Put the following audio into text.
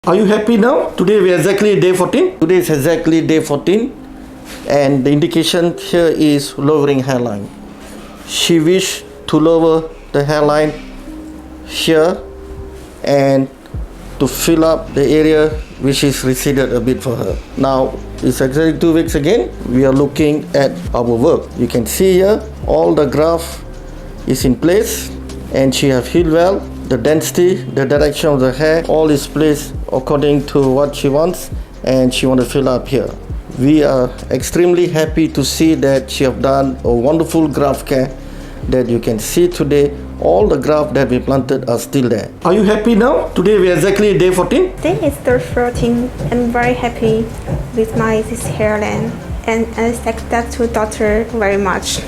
Are you happy now? Today we are exactly day 14. Today is exactly day 14 and the indication here is lowering hairline. She wished to lower the hairline here and to fill up the area which is receded a bit for her. Now it's exactly 2 weeks again. We are looking at our work. You can see here all the graph is in place and she have healed well. The density, the direction of the hair, all is placed according to what she wants and she want to fill up here. We are extremely happy to see that she have done a wonderful graft care that you can see today. All the graft that we planted are still there. Are you happy now? Today we are exactly day 14. Today is the 14th. I'm very happy with this hairline and I respect that to daughter very much.